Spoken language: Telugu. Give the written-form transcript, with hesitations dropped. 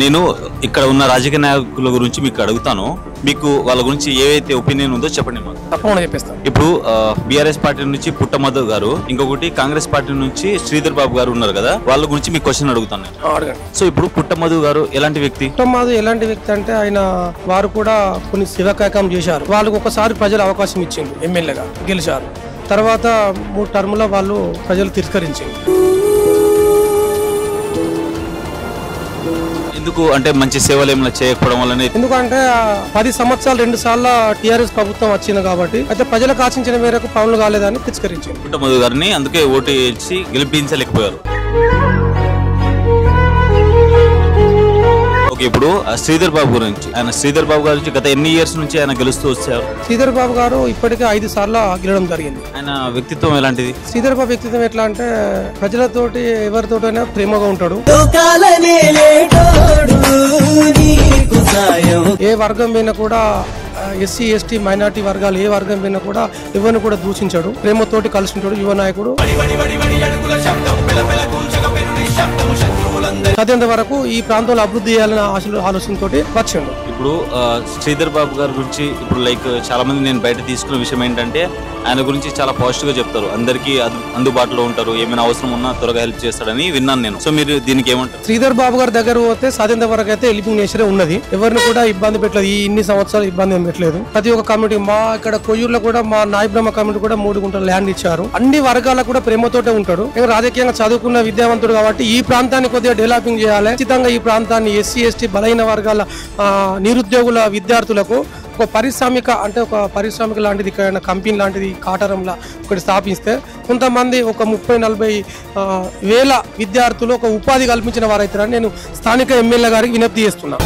నేను ఇక్కడ ఉన్న రాజకీయ నాయకుల గురించి మీకు అడుగుతాను, మీకు వాళ్ళ గురించి ఏవైతే ఒపీనియన్ ఉందో చెప్పండి. తప్పకుండా చెప్పేస్తాను. ఇప్పుడు బీఆర్ఎస్ పార్టీ నుంచి పుట్టమధు గారు, ఇంకొకటి కాంగ్రెస్ పార్టీ నుంచి శ్రీధర్ బాబు గారు ఉన్నారు కదా, వాళ్ళ గురించి మీకు క్వశ్చన్ అడుగుతాను. సో ఇప్పుడు పుట్టమధు గారు ఎలాంటి వ్యక్తి? పుట్టమధు ఎలాంటి వ్యక్తి అంటే వారు కూడా కొన్ని శివకార్యక్రమం చేశారు. వాళ్ళకు ఒకసారి ప్రజలు అవకాశం ఇచ్చింది, ఎమ్మెల్యేగా గెలిచారు. తర్వాత 3 టర్ముల వాళ్ళు ప్రజలు తిరస్కరించింది. ఎందుకు అంటే మంచి సేవలు ఏమైనా చేయకపోవడం వల్లనే? ఎందుకంటే 10 సంవత్సరాలు 2 సార్లు టీఆర్ఎస్ ప్రభుత్వం వచ్చింది కాబట్టి, అయితే ప్రజలకు ఆశించిన మేరకు పనులు కాలేదని తిరస్కరించింది. పుట్టమధు గారిని అందుకే ఓటు వేసి గెలిపించలేకపోయారు. ఓకే, ఇప్పుడు శ్రీధర్ బాబు గురించి, శ్రీధర్ బాబు గారి గత ఎన్ని ఇయర్స్ నుంచి ఆయన గెలుస్తూ వచ్చారు? శ్రీధర్ బాబు గారు ఇప్పటికే 5 సార్లు గెలవడం జరిగింది. ఆయన వ్యక్తిత్వం ఎలాంటిది? శ్రీధర్ బాబు వ్యక్తిత్వం ఎట్లా అంటే ప్రజలతోటి ఎవరితోటైనా ప్రేమగా ఉంటాడు. ఏ వర్గం మీద కూడా, ఎస్సీ ఎస్టీ మైనార్టీ వర్గాలు ఏ వర్గం మీద కూడా ఎవరిని కూడా దూషించాడు. ప్రేమతోటి కలిసి ఉంటాడు. యువ నాయకుడు. అత్యంత వరకు ఈ ప్రాంతంలో అభివృద్ధి చేయాలనే ఆలోచనతో వచ్చిండు. ఇప్పుడు శ్రీధర్ బాబు గారి గురించి ఇప్పుడు చాలా మంది నేను బయట తీసుకున్న విషయం ఏంటంటే, ఆయన గురించి చాలా పాజిటివ్ గా చెప్తారు, అందరికీ అందుబాటులో ఉంటారు, ఏమైనా అవసరం ఉన్నా త్వరగా హెల్ప్ చేస్తాడని విన్నాను నేను. సో మీరు దీనికి ఏమంటారు? శ్రీధర్ బాబు గారి దగ్గర పోతే సాధ్యంత వరకు అయితే హెల్పింగ్ నేచరే ఉన్నది. ఎవరిని కూడా ఇబ్బంది పెట్టలేదు. ఈ ఇన్ని సంవత్సరాలు ఇబ్బంది ఏం పెట్టలేదు. ప్రతి ఒక్క కమిటీ, మా ఇక్కడ కొయ్యూరులో కూడా మా నాయబ్రహ్మ కమిటీ కూడా 3 గుంటల ల్యాండ్ ఇచ్చారు. అన్ని వర్గాలకు కూడా ప్రేమతోటే ఉంటాడు. రాజకీయంగా చదువుకున్న విద్యావంతుడు కాబట్టి ఈ ప్రాంతాన్ని కొద్దిగా డెవలపింగ్ చేయాలి. ఖచ్చితంగా ఈ ప్రాంతాన్ని ఎస్సీ ఎస్టీ బలహీన వర్గాల నిరుద్యోగుల విద్యార్థులకు ఒక పారిశ్రామిక లాంటిది, ఇక్కడ కంపెనీ లాంటిది కాటారంలా ఒకటి స్థాపిస్తే కొంతమంది ఒక 30-40 వేల విద్యార్థులు ఒక ఉపాధి కల్పించిన వారైతారని నేను స్థానిక ఎమ్మెల్యే గారికి విజ్ఞప్తి చేస్తున్నాను.